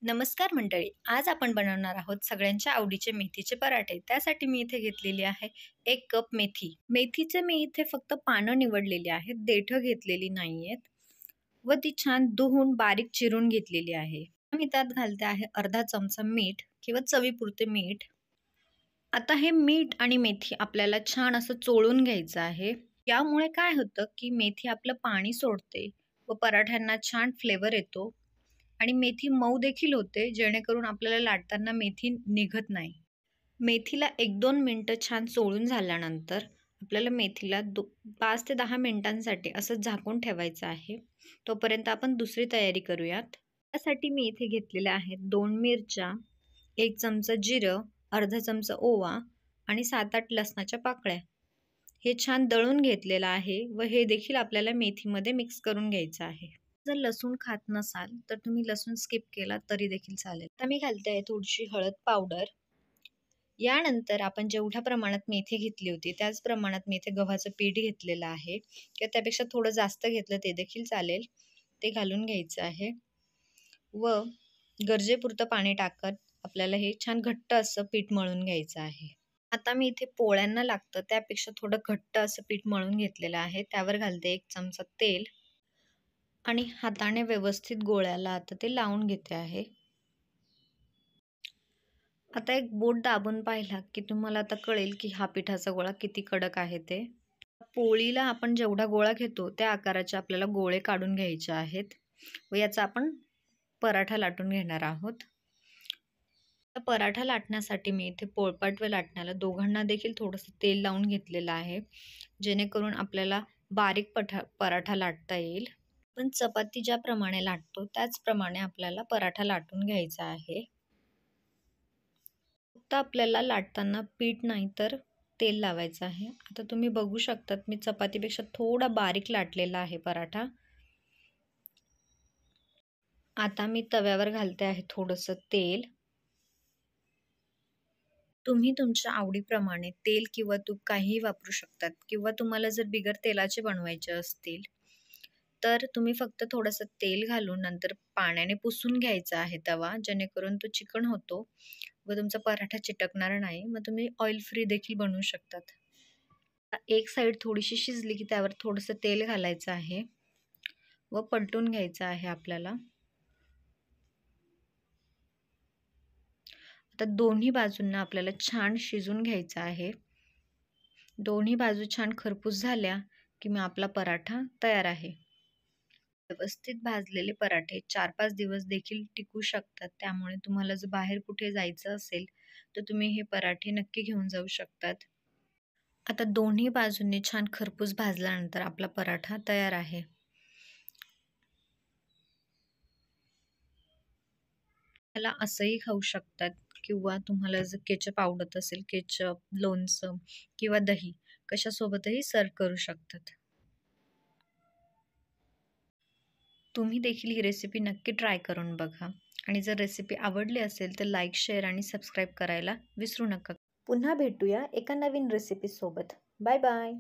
नमस्कार मंडळी, आज आपण बनवणार आहोत सगळ्यांच्या आवडीचे मेथीचे पराठे। त्यासाठी मी इथे घेतलेली आहे 1 कप मेथी। मेथीचे मी इथे फक्त पानं निवडलेली आहेत, देठं घेतलेली नाहीयेत व ती छान धुवून बारीक चिरून घेतलेली आहे। मी त्यात घालते आहे अर्धा चमचा मीठ किंवा चवीपुरते मीठ। आता हे मीठ आणि मेथी आपल्याला छान असं चोळून घ्यायचं आहे। यामुळे काय होतं की मेथी आपलं पाणी सोडते व पराठ्यांना छान फ्लेवर येतो आणि मेथी मऊ देखील होते, जेणेकरून आपल्याला लाटताना मेथी निघत नाही। मेथीला 1-2 मिनिटं छान चोळून झाल्यानंतर आपल्याला मेथीला 5 ते 10 मिनिटांसाठी असं झाकून ठेवायचं आहे। तोपर्यंत आपण दुसरी तयारी करूयात। त्यासाठी मी इथे घेतलेल्या आहेत 2 मिरच्या, 1 चमचा जिरं, अर्धा चमचा ओवा आणि 7-8 लसणाच्या पाकळ्या। हे छान दळून घेतलेलं आहे व हे देखील आपल्याला मेथीमध्ये मिक्स करून घ्यायचं आहे। जर लसूण खात नसाल तर तुम्ही लसूण स्किप केला तरी देखील चालेल। आता मी घालते आहे थोडीशी हळद पावडर। यानंतर आपण जेवढ्या प्रमाणात मेथी घेतली होती त्याच प्रमाणात मी इथे गव्हाचं पीठ घेतलेलं आहे किंवा त्यापेक्षा थोडं जास्त घेतलं ते देखील चालेल। ते घालून घ्यायचं आहे व गरजेपुरतं पाणी टाकत आपल्याला हे छान घट्ट असं पीठ मळून घ्यायचं आहे। आता मी इथे पोळ्यांना लागतं त्यापेक्षा थोडं घट्ट असं पीठ मळून घेतलेलं आहे। त्यावर घालते 1 चमचा तेल आणि हाताने व्यवस्थित गोळ्याला आता ते लावून घेते आहे। आता एक बोट दाबून पाहिला की तुम्हाला आता कळेल की हा पिठाचा गोळा किती कडक आहे ते। पोळीला आपण जेवढा गोळा घेतो त्या आकाराचे आपल्याला गोळे काढून घ्यायचे आहेत व याचा आपण पराठा लाटून घेणार आहोत। पराठा लाटण्यासाठी मी इथे पोळपाट व लाटण्याला दोघांना देखील थोडंसं तेल लावून घेतलेलं आहे, जेणेकरून आपल्याला बारीक पराठा लाटता येईल। पण चपाती ज्याप्रमाणे लाटतो त्याचप्रमाणे आपल्याला पराठा लाटून घ्यायचा आहे। फक्त आपल्याला लाटताना पीठ नाही तर तेल लावायचं आहे। आता तुम्ही बघू शकतात मी चपातीपेक्षा थोडा बारीक लाटलेला आहे पराठा। आता मी तव्यावर घालते आहे थोडंसं तेल। तुम्ही तुमच्या आवडीप्रमाणे तेल किंवा तूप काहीही वापरू शकतात किंवा तुम्हाला जर बिगर तेलाचे बनवायचे असतील तर तुम्ही फक्त थोडंसं तेल घालून नंतर पाण्याने पुसून घ्यायचा आहे तवा, जेणेकरून तो चिकन होतो व तुमचा पराठा चिटकणार नाही। मग तुम्ही ऑइल फ्री देखील बनवू शकतात। एक साईड थोडीशी शिजली की त्यावर थोडंसं तेल घालायचं आहे व पलटून घ्यायचं आहे आपल्याला। आता दोन्ही बाजूंना आपल्याला छान शिजून घ्यायचं आहे। दोन्ही बाजू छान खरपूस झाल्या की मग आपला पराठा तयार आहे। व्यवस्थित भाजलेले पराठे 4-5 दिवस देखील टिकू शकतात, त्यामुळे तुम्हाला जर बाहेर कुठे जायचं असेल तर तुम्ही हे पराठे नक्की घेऊन जाऊ शकतात। आता दोन्ही बाजूंनी छान खरपूस भाजल्यानंतर आपला पराठा तयार आहे। त्याला असंही खाऊ शकतात किंवा तुम्हाला जर केचप आवडत असेल, केचप, लोणचं किंवा दही कशासोबतही सर्व करू शकतात। तुम्ही देखील ही रेसिपी नक्की ट्राय करून बघा आणि जर रेसिपी आवडली असेल तर लाईक, शेअर आणि सबस्क्राईब करायला विसरू नका। पुन्हा भेटूया एका नवीन रेसिपी सोबत। Bye bye.